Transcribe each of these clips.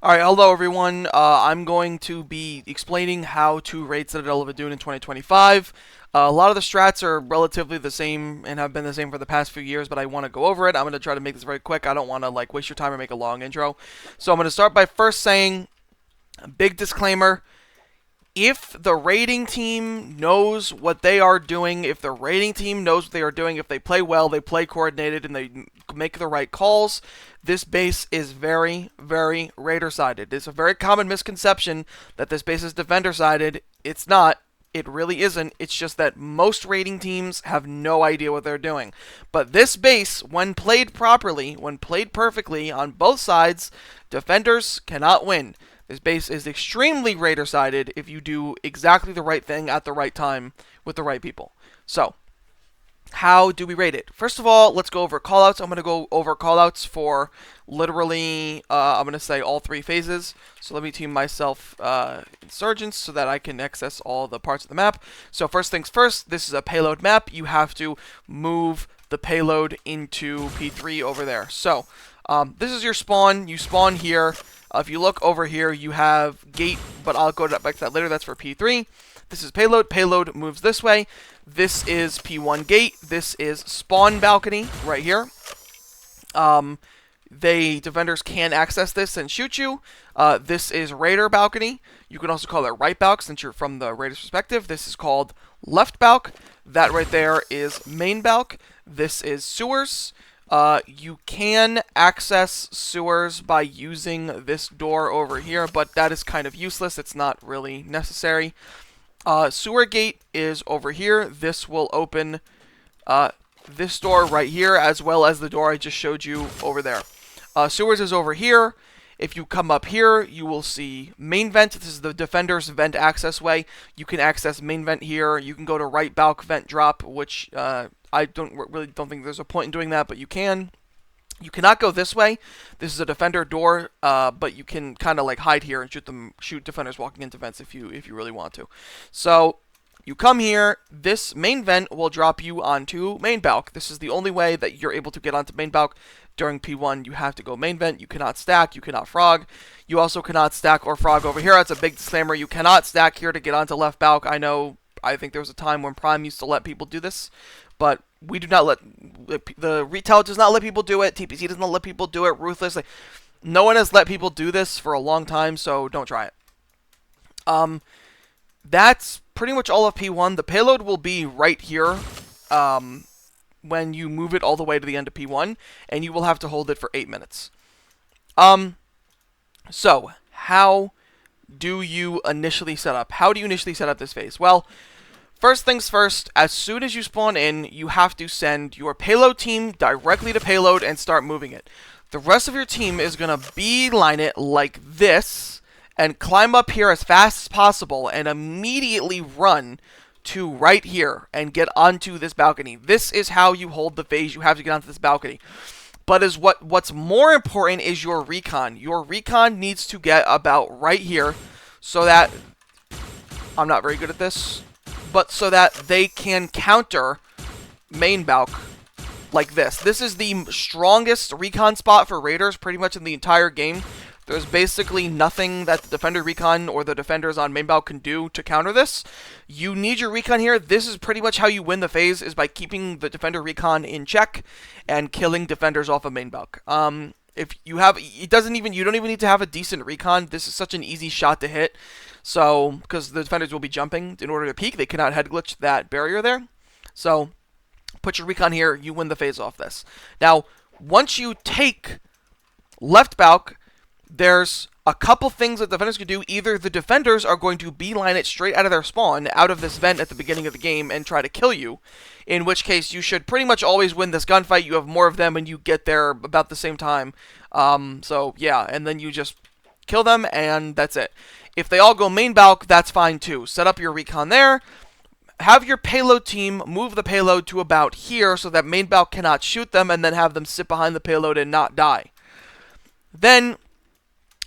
Alright, hello everyone. I'm going to be explaining how to raid Citadel of Adun in 2025. A lot of the strats are relatively the same and have been the same for the past few years, but I want to go over it. I'm going to try to make this very quick. I don't want to waste your time or make a long intro. So I'm going to start by first saying a big disclaimer. If the raiding team knows what they are doing, if the raiding team knows what they are doing, if they play well, they play coordinated, and they make the right calls, this base is very, very raider-sided. It's a very common misconception that this base is defender-sided. It's not. It really isn't. It's just that most raiding teams have no idea what they're doing. But this base, when played properly, when played perfectly on both sides, defenders cannot win. This base is extremely raider-sided if you do exactly the right thing at the right time with the right people. So, how do we rate it? First of all, let's go over callouts. I'm going to go over callouts for literally, I'm going to say all three phases. So let me team myself insurgents so that I can access all the parts of the map. So first things first, this is a payload map. You have to move the payload into P3 over there. So this is your spawn. You spawn here. If you look over here, you have gate, but I'll go back to that later. That's for P3. This is payload. Payload moves this way. This is P1 gate. This is spawn balcony right here. Defenders can access this and shoot you. This is raider balcony. You can also call it right balc since you're from the raider's perspective. This is called left balc. That right there is main balc. This is sewers. You can access sewers by using this door over here, but that is kind of useless. It's not really necessary. Sewer gate is over here. This will open this door right here, as well as the door I just showed you over there. Sewers is over here. If you come up here, you will see main vent. This is the defender's vent access way. You can access main vent here. You can go to right balc vent drop, which I don't think there's a point in doing that, but you can. You cannot go this way. This is a defender door, but you can kind of hide here and shoot defenders walking into vents if you really want to. So you come here. This main vent will drop you onto main balc. This is the only way that you're able to get onto main balc. During P1, you have to go main vent. You cannot stack. You cannot frog. You also cannot stack or frog over here. That's a big disclaimer. You cannot stack here to get onto left balc. I think there was a time when Prime used to let people do this, but we do not let, the retail does not let people do it. TPC does not let people do it. Ruthless, no one has let people do this for a long time, so don't try it. That's pretty much all of P1. The payload will be right here when you move it all the way to the end of P1, and you will have to hold it for 8 minutes. So, how do you initially set up? How do you initially set up this phase? Well, first things first, as soon as you spawn in, you have to send your payload team directly to payload and start moving it. The rest of your team is going to beeline it like this and climb up here as fast as possible and immediately run to right here and get onto this balcony. This is how you hold the phase. You have to get onto this balcony. But what's more important is your recon. Your recon needs to get about right here so that, I'm not very good at this, but so that they can counter main balc like this. This is the strongest recon spot for raiders pretty much in the entire game. There's basically nothing that the defender recon or the defenders on main balc can do to counter this. You need your recon here. This is pretty much how you win the phase, is by keeping the defender recon in check and killing defenders off of main balc. If you have, you don't even need to have a decent recon. This is such an easy shot to hit. So, because the defenders will be jumping in order to peek, they cannot head glitch that barrier there. So, put your recon here. You win the phase off this. Now, once you take left balc, there's a couple things that defenders can do. Either the defenders are going to beeline it straight out of their spawn, out of this vent at the beginning of the game, and try to kill you, in which case you should pretty much always win this gunfight. You have more of them and you get there about the same time. So, yeah, and then you just kill them, and that's it. If they all go main balc, that's fine too. Set up your recon there. Have your payload team move the payload to about here so that main balc cannot shoot them, and then have them sit behind the payload and not die. Then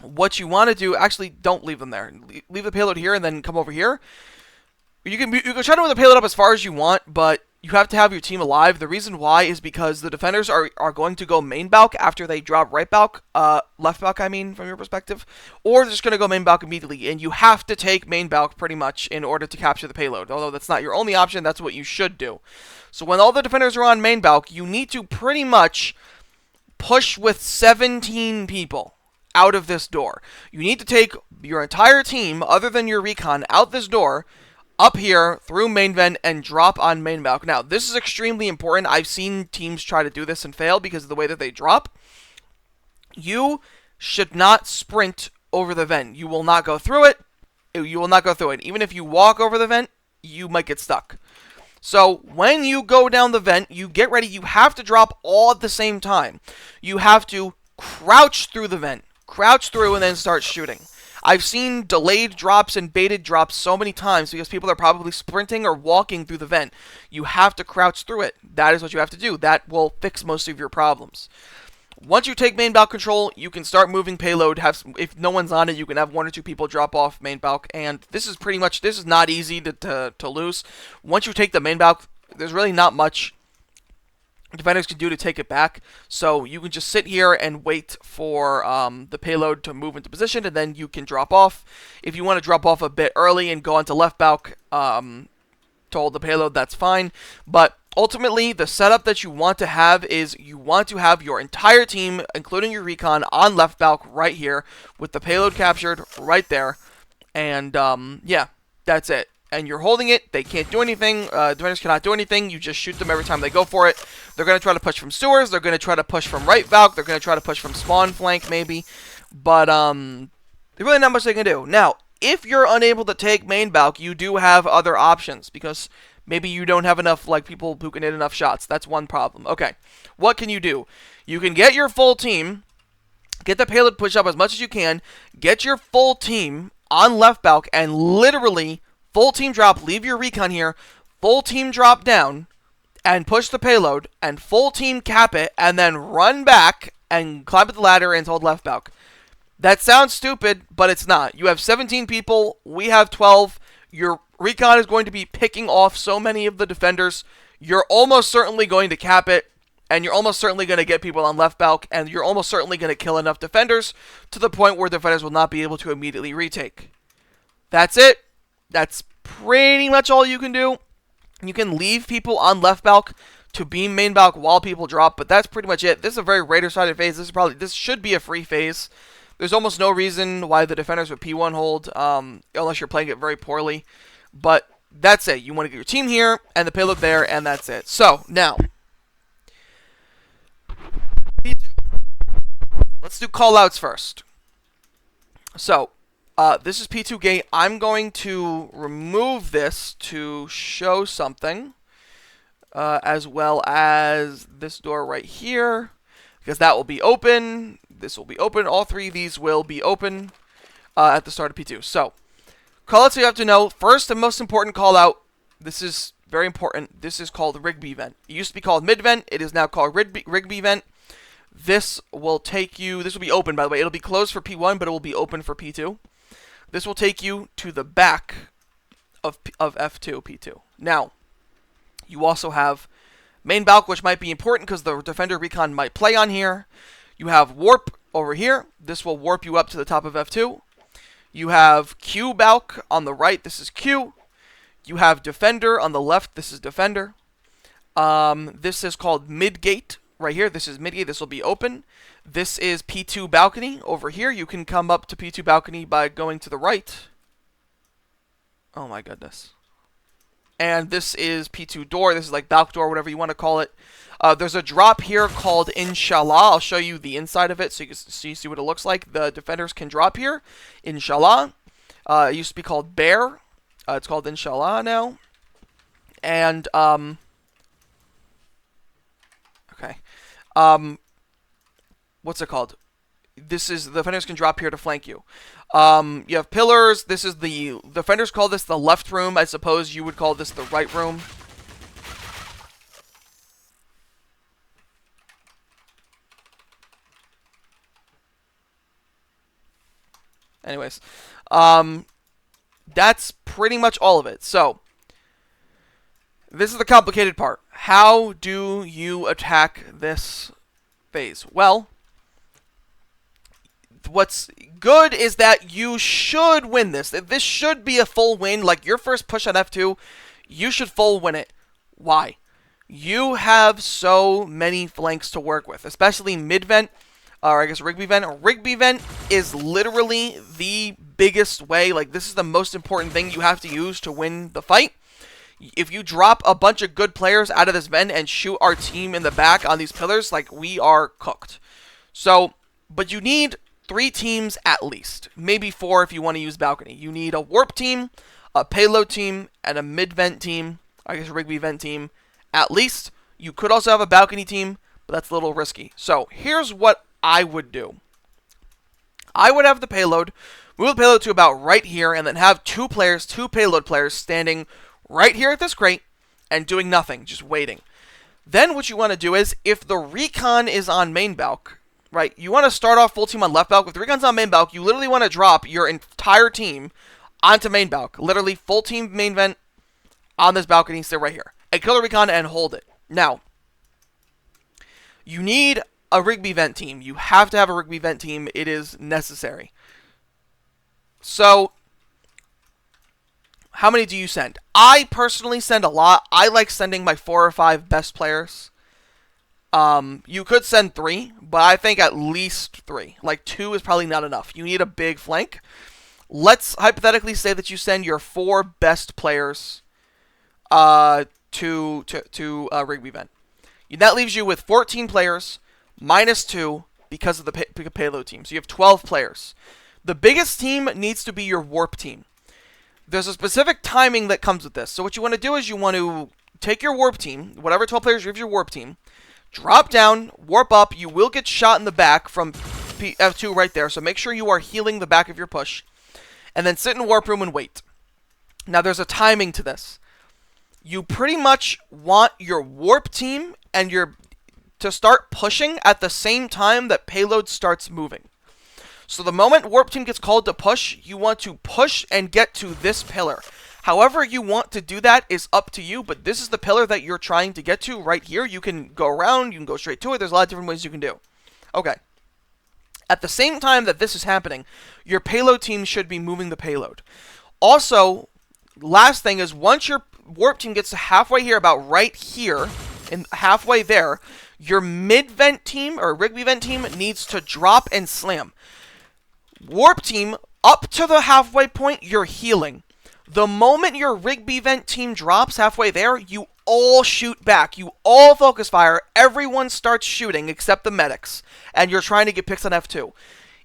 what you want to do, actually, don't leave them there. Leave the payload here and then come over here. You can try to move the payload up as far as you want, but you have to have your team alive. The reason why is because the defenders are going to go main balc after they drop right balc, left balc, I mean, from your perspective, or they're just going to go main balc immediately, and you have to take main balc pretty much in order to capture the payload. Although that's not your only option, that's what you should do. So when all the defenders are on main balc, you need to pretty much push with 17 people out of this door. You need to take your entire team, other than your recon, out this door, up here, through main vent, and drop on main balc. Now, this is extremely important. I've seen teams try to do this and fail because of the way that they drop. You should not sprint over the vent. You will not go through it. You will not go through it. Even if you walk over the vent, you might get stuck. So, when you go down the vent, you get ready. You have to drop all at the same time. You have to crouch through the vent. Crouch through and then start shooting. I've seen delayed drops and baited drops so many times because people are probably sprinting or walking through the vent. You have to crouch through it. That is what you have to do. That will fix most of your problems. Once you take main balc control, you can start moving payload. If no one's on it, you can have 1 or 2 people drop off main balc. And this is pretty much, this is not easy to lose. Once you take the main balc, there's really not much defenders can do to take it back. So you can just sit here and wait for the payload to move into position, and then you can drop off. If you want to drop off a bit early and go onto left balc to hold the payload, that's fine. But ultimately, the setup that you want to have is you want to have your entire team, including your recon, on left balc right here, with the payload captured right there. And yeah, that's it. And you're holding it. They can't do anything. Defenders cannot do anything. You just shoot them every time they go for it. They're going to try to push from sewers. They're going to try to push from right balc. They're going to try to push from spawn flank, maybe. But there's really not much they can do. Now, if you're unable to take main balc, you do have other options, because maybe you don't have enough people who can hit enough shots. That's one problem. Okay, what can you do? You can get your full team, get the payload push up as much as you can, get your full team on left balc, and literally full team drop, leave your recon here, full team drop down, and push the payload, and full team cap it, and then run back and climb up the ladder and hold left balc. That sounds stupid, but it's not. You have 17 people, we have 12. Your recon is going to be picking off so many of the defenders. You're almost certainly going to cap it, and you're almost certainly going to get people on left balc, and you're almost certainly going to kill enough defenders to the point where defenders will not be able to immediately retake. That's it. That's pretty much all you can do. You can leave people on left balc to beam main balc while people drop, but that's pretty much it. This is a very Raider-sided phase. This should be a free phase. There's almost no reason why the defenders would P1 hold, unless you're playing it very poorly. But that's it. You want to get your team here, and the payload there, and that's it. So, now, P2. Let's do callouts first. So, this is P2 gate. I'm going to remove this to show something, as well as this door right here, because that will be open. This will be open. All 3 of these will be open at the start of P2. So, callouts you have to know. First and most important callout, this is very important. This is called Rigby vent. It used to be called mid vent. It is now called Rigby vent. This will take you, this will be open, by the way. It'll be closed for P1, but it will be open for P2. This will take you to the back of F2, P2. Now, you also have main balc, which might be important because the defender recon might play on here. You have warp over here. This will warp you up to the top of F2. You have Q balc on the right. This is Q. You have defender on the left. This is defender. This is called mid gate right here. This is mid gate. This will be open. This is P2 balcony over here. You can come up to P2 balcony by going to the right. Oh my goodness. And this is P2 door. This is like balc door, whatever you want to call it. There's a drop here called Inshallah. I'll show you the inside of it so you can see what it looks like. The defenders can drop here. Inshallah. It used to be called Bear. It's called Inshallah now. And, okay. What's it called? This is, the defenders can drop here to flank you. You have pillars. This is the defenders call this the left room. I suppose you would call this the right room. Anyways, that's pretty much all of it. So, This is the complicated part. How do you attack this phase? Well, what's good is that you should win this. This should be a full win. Like your first push on F2, you should full win it. Why? You have so many flanks to work with, especially mid-vent, or I guess Rigby vent. Rigby vent is literally the biggest way. Like, this is the most important thing you have to use to win the fight. If you drop a bunch of good players out of this vent and shoot our team in the back on these pillars, like, we are cooked. So, but you need 3 teams at least. Maybe 4 if you want to use balcony. You need a warp team, a payload team, and a mid-vent team. I guess a Rigby vent team. At least. You could also have a balcony team, but that's a little risky. So, here's what I would do. I would have the payload, move the payload to about right here, and then have 2 payload players standing right here at this crate and doing nothing, just waiting. Then what you want to do is, if the recon is on main balc, right, you want to start off full team on left balc. If the recon's on main balc, you literally want to drop your entire team onto main balc. Literally full team main vent on this balcony, stay right here. And kill the recon and hold it. Now, you need a Rigby vent team. You have to have a Rigby vent team. It is necessary. So, how many do you send? I personally send a lot. I like sending my 4 or 5 best players. You could send 3, but I think at least 3. Like, 2 is probably not enough. You need a big flank. Let's hypothetically say that you send your 4 best players to Rigby vent. That leaves you with 14 players, minus 2 because of the payload team. So you have 12 players. The biggest team needs to be your warp team. There's a specific timing that comes with this. So what you want to do is you want to take your warp team, whatever 12 players you have your warp team, drop down, warp up. You will get shot in the back from F2 right there. So make sure you are healing the back of your push. And then sit in warp room and wait. Now there's a timing to this. You pretty much want your warp team and to start pushing at the same time that payload starts moving. So the moment warp team gets called to push, you want to push and get to this pillar. However you want to do that is up to you, but this is the pillar that you're trying to get to right here. You can go around, you can go straight to it. There's a lot of different ways you can do. Okay. At the same time that this is happening, your payload team should be moving the payload. Also, last thing is, once your warp team gets to halfway here, about right here, and halfway there, your mid-vent team, or Rigby vent team, needs to drop and slam. Warp team, up to the halfway point, you're healing. The moment your Rigby vent team drops halfway there, you all shoot back. You all focus fire. Everyone starts shooting except the medics. And you're trying to get picks on F2.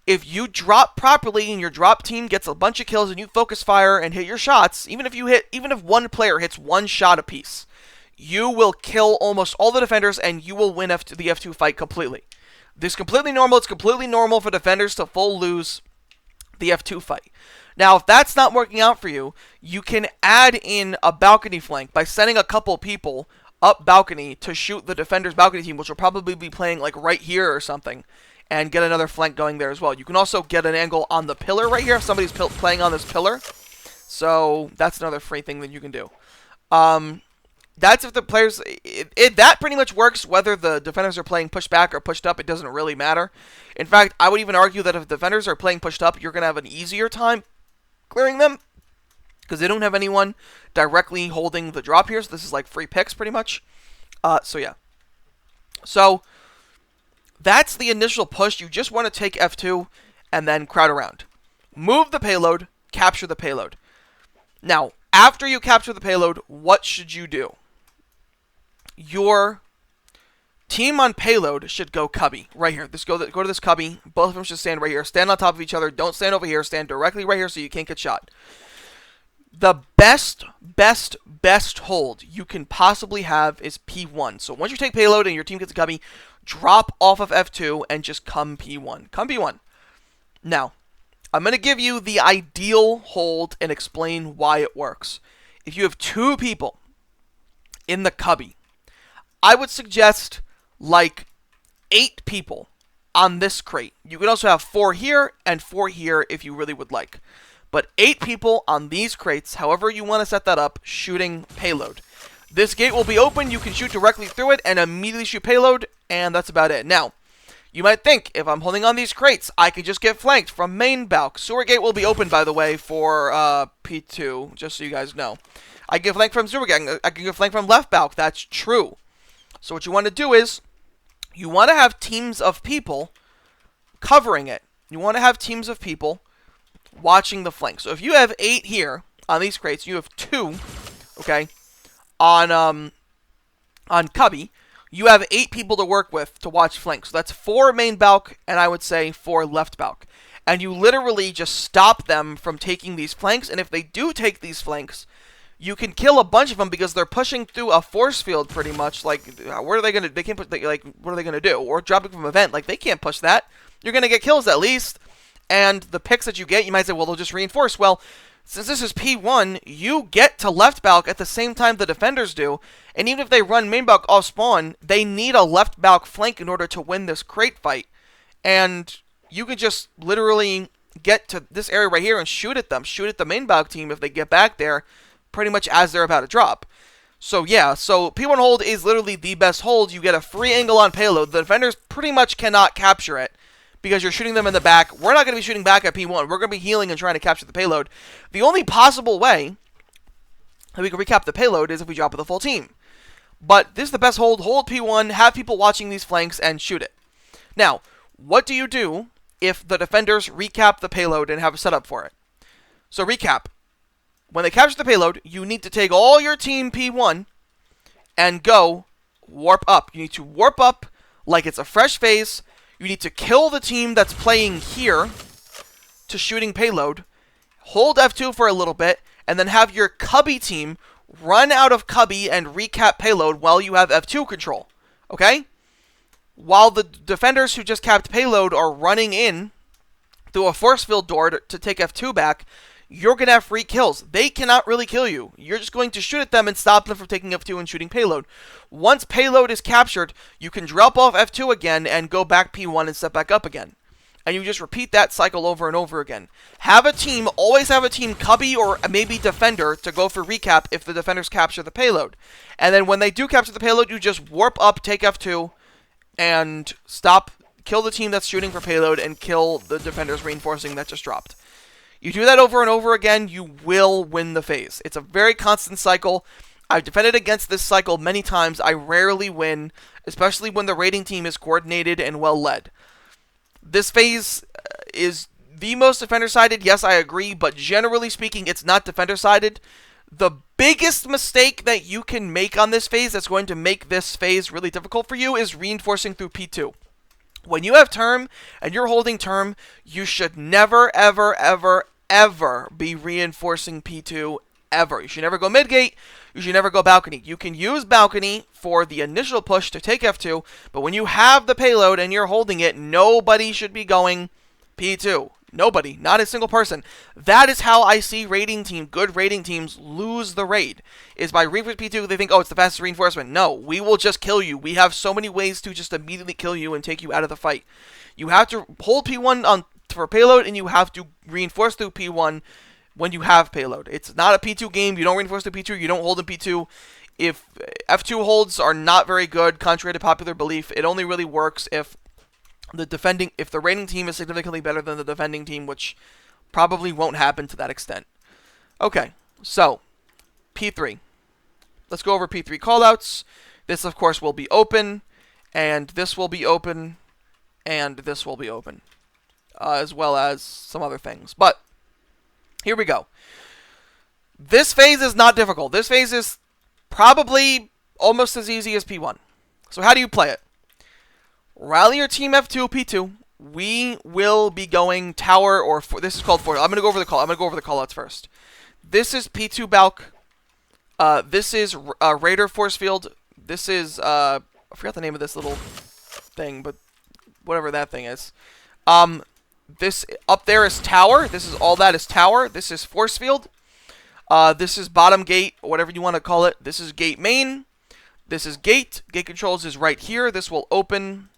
If you drop properly and your drop team gets a bunch of kills and you focus fire and hit your shots, even if one player hits 1 shot apiece, you will kill almost all the defenders and you will win the F2 fight completely. This is completely normal. It's completely normal for defenders to full lose the F2 fight. Now, if that's not working out for you, you can add in a balcony flank by sending a couple people up balcony to shoot the defender's balcony team, which will probably be playing like right here or something, and get another flank going there as well. You can also get an angle on the pillar right here if somebody's playing on this pillar. So that's another free thing that you can do. That's if the players... that pretty much works whether the defenders are playing pushed back or pushed up. It doesn't really matter. In fact, I would even argue that if defenders are playing pushed up, you're going to have an easier time clearing them, because they don't have anyone directly holding the drop here. So this is like free picks pretty much. So yeah. So that's the initial push. You just want to take F2 and then crowd around. Move the payload, capture the payload. Now, after you capture the payload, what should you do? Your team on payload should go cubby right here. Go to this cubby. Both of them should stand right here. Stand on top of each other. Don't stand over here. Stand directly right here so you can't get shot. The best hold you can possibly have is P1. So once you take payload and your team gets a cubby, drop off of F2 and just come P1. Come P1. Now, I'm going to give you the ideal hold and explain why it works. If you have 2 people in the cubby, I would suggest like 8 people on this crate. You can also have 4 here and 4 here if you really would like. But 8 people on these crates, however you want to set that up, shooting payload. This gate will be open, you can shoot directly through it and immediately shoot payload, and that's about it. Now, you might think, if I'm holding on these crates, I can just get flanked from main balc. Sewer gate will be open, by the way, for P2, just so you guys know. I can get flanked from sewer gate, I can get flanked from left balc, that's true. So what you want to do is, you want to have teams of people covering it. You want to have teams of people watching the flank. So if you have 8 here on these crates, you have 2, okay, on cubby, you have 8 people to work with to watch flanks. So that's 4 main balc, and I would say 4 left balc. And you literally just stop them from taking these flanks, and if they do take these flanks, you can kill a bunch of them because they're pushing through a force field pretty much. Like, where are they gonna? They can't put. Like, what are they gonna do? Or dropping from event? Like, they can't push that. You're gonna get kills at least. And the picks that you get, you might say, well, they'll just reinforce. Well, since this is P1, you get to left balc at the same time the defenders do. And even if they run main balc off spawn, they need a left balc flank in order to win this crate fight. And you can just literally get to this area right here and shoot at them. Shoot at the main balc team if they get back there, pretty much as they're about to drop. So yeah, so P1 hold is literally the best hold. You get a free angle on payload. The defenders pretty much cannot capture it because you're shooting them in the back. We're not going to be shooting back at P1. We're going to be healing and trying to capture the payload. The only possible way that we can recap the payload is if we drop with a full team. But this is the best hold. Hold P1, have people watching these flanks, and shoot it. Now, what do you do if the defenders recap the payload and have a setup for it? So recap. When they capture the payload, you need to take all your team P1 and go warp up. You need to warp up like it's a fresh phase. You need to kill the team that's playing here to shooting payload. Hold F2 for a little bit, and then have your cubby team run out of cubby and recap payload while you have F2 control. Okay? While the defenders who just capped payload are running in through a force field door to take F2 back, you're going to have free kills. They cannot really kill you. You're just going to shoot at them and stop them from taking F2 and shooting payload. Once payload is captured, you can drop off F2 again and go back P1 and step back up again. And you just repeat that cycle over and over again. Have a team, always have a team cubby or maybe defender to go for recap if the defenders capture the payload. And then when they do capture the payload, you just warp up, take F2, and stop, kill the team that's shooting for payload, and kill the defenders reinforcing that just dropped. You do that over and over again, you will win the phase. It's a very constant cycle. I've defended against this cycle many times. I rarely win, especially when the raiding team is coordinated and well led. This phase is the most defender-sided, yes, I agree, but generally speaking, it's not defender-sided. The biggest mistake that you can make on this phase that's going to make this phase really difficult for you is reinforcing through P2. When you have Term, and you're holding Term, you should never, ever, ever, ever be reinforcing P2, ever. You should never go mid-gate, you should never go balcony. You can use balcony for the initial push to take F2, but when you have the payload and you're holding it, nobody should be going P2. Nobody. Not a single person. That is how I see good raiding teams lose the raid. Is by reinforcing P2, they think, oh, it's the fastest reinforcement. No, we will just kill you. We have so many ways to just immediately kill you and take you out of the fight. You have to hold P1 for payload, and you have to reinforce through P1 when you have payload. It's not a P2 game. You don't reinforce through P2. You don't hold in P2. If F2 holds are not very good, contrary to popular belief, it only really works if the raiding team is significantly better than the defending team, which probably won't happen to that extent. Okay, so P3. Let's go over P3 callouts. This, of course, will be open, and this will be open, and this will be open, as well as some other things. But here we go. This phase is not difficult. This phase is probably almost as easy as P1. So how do you play it? Rally your team F2, P2. We will be going tower or this is called 4. I'm gonna go over the callouts first. This is P2 balc. This is Raider force field. This is I forgot the name of this little thing, but whatever that thing is. This up there is tower. This is all that is tower. This is force field. This is bottom gate, or whatever you want to call it. This is gate main. This is gate. Gate controls is right here. This will open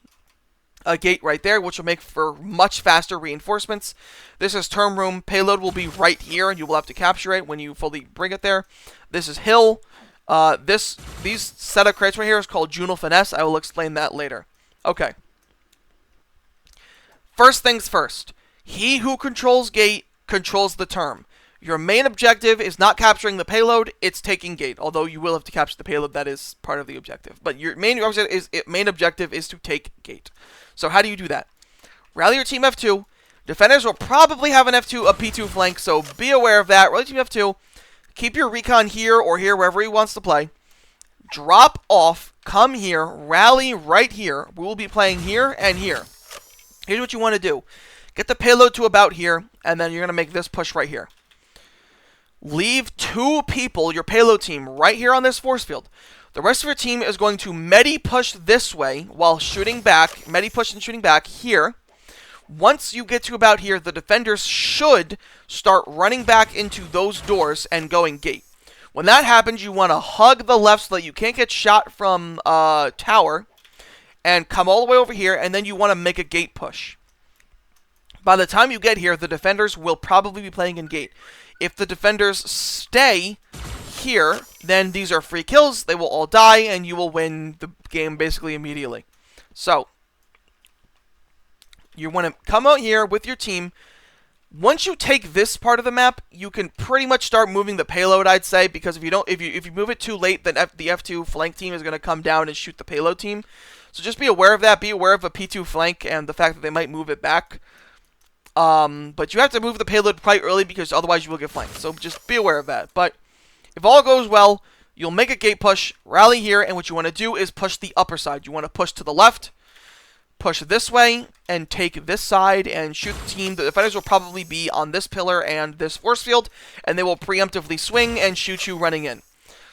a gate right there, which will make for much faster reinforcements. This is term room. Payload will be right here, and you will have to capture it when you fully bring it there. This is hill. These set of crates right here is called Junal Finesse. I will explain that later. Okay. First things first. He who controls gate controls the term. Your main objective is not capturing the payload, it's taking gate. Although you will have to capture the payload, that is part of the objective. But your main objective is to take gate. So how do you do that? Rally your team F2. Defenders will probably have an F2, a P2 flank, so be aware of that. Rally team F2. Keep your recon here or here, wherever he wants to play. Drop off, come here, rally right here. We will be playing here and here. Here's what you want to do. Get the payload to about here, and then you're going to make this push right here. Leave 2 people, your payload team, right here on this force field. The rest of your team is going to medi push this way while shooting back, medi push and shooting back here. Once you get to about here, the defenders should start running back into those doors and going gate. When that happens, you want to hug the left so that you can't get shot from tower, and come all the way over here, and then you want to make a gate push. By the time you get here, the defenders will probably be playing in gate. If the defenders stay here, then these are free kills, they will all die, and you will win the game basically immediately. So, you want to come out here with your team. Once you take this part of the map, you can pretty much start moving the payload, I'd say, because if you move it too late, then the F2 flank team is going to come down and shoot the payload team. So just be aware of that. Be aware of a P2 flank and the fact that they might move it back. But you have to move the payload quite early because otherwise you will get flanked. So just be aware of that. But if all goes well, you'll make a gate push, rally here, and what you want to do is push the upper side. You want to push to the left, push this way, and take this side and shoot the team. The defenders will probably be on this pillar and this force field, and they will preemptively swing and shoot you running in.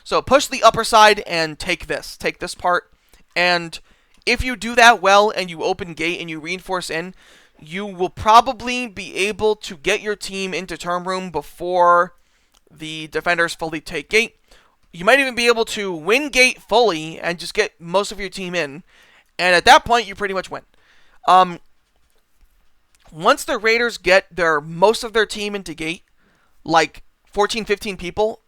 So push the upper side and take this part, and if you do that well and you open gate and you reinforce in, you will probably be able to get your team into term room before the defenders fully take gate. You might even be able to win gate fully and just get most of your team in. And at that point, you pretty much win. Once the Raiders get most of their team into gate, like 14, 15 people,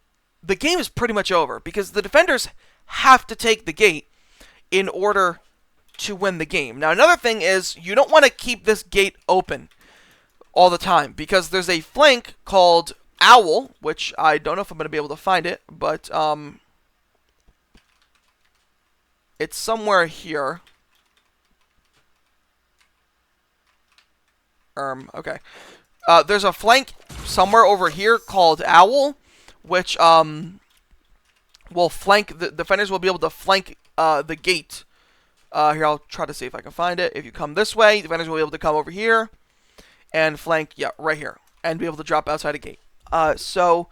the game is pretty much over. Because the defenders have to take the gate in order to win the game. Now, another thing is, you don't want to keep this gate open all the time. Because there's a flank called Owl, which I don't know if I'm going to be able to find it. But, it's somewhere here. Okay. There's a flank somewhere over here called Owl, which will flank, the defenders will be able to flank the gate. Here, I'll try to see if I can find it. If you come this way, defenders will be able to come over here and flank, yeah, right here, and be able to drop outside a gate. So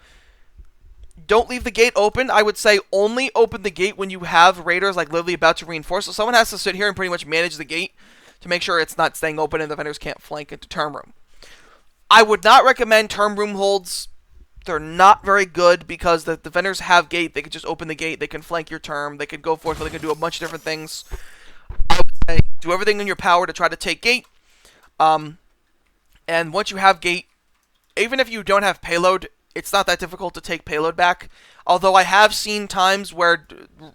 don't leave the gate open. I would say only open the gate when you have raiders like literally about to reinforce. So someone has to sit here and pretty much manage the gate to make sure it's not staying open and the defenders can't flank into term room. I would not recommend term room holds. They're not very good because the defenders have gate. They can just open the gate. They can flank your term. They can go forth. They can do a bunch of different things. I would say do everything in your power to try to take gate. And once you have gate, even if you don't have payload, it's not that difficult to take payload back. Although I have seen times where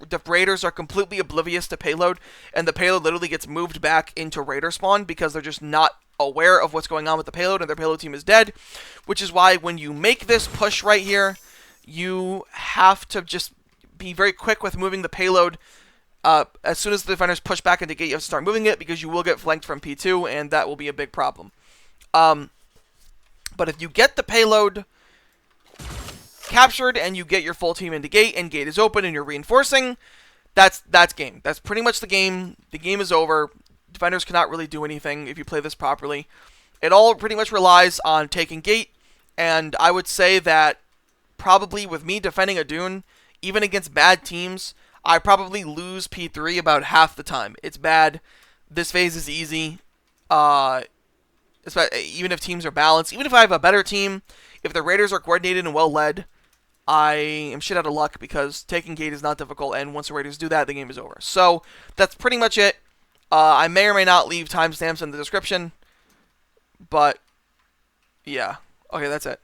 the raiders are completely oblivious to payload, and the payload literally gets moved back into raider spawn because they're just not aware of what's going on with the payload, and their payload team is dead. Which is why when you make this push right here, you have to just be very quick with moving the payload. As soon as the defenders push back into gate, you have to start moving it because you will get flanked from P2, and that will be a big problem. But if you get the payload captured and you get your full team into gate and gate is open and you're reinforcing, that's game. That's pretty much the game. The game is over. Defenders cannot really do anything if you play this properly. It all pretty much relies on taking gate, and I would say that probably with me defending Adun, even against bad teams, I probably lose P3 about half the time. It's bad. This phase is easy. Even if teams are balanced, even if I have a better team, if the raiders are coordinated and well led, I am shit out of luck because taking gate is not difficult, and once the raiders do that, the game is over. So that's pretty much it. I may or may not leave timestamps in the description, but yeah. Okay, that's it.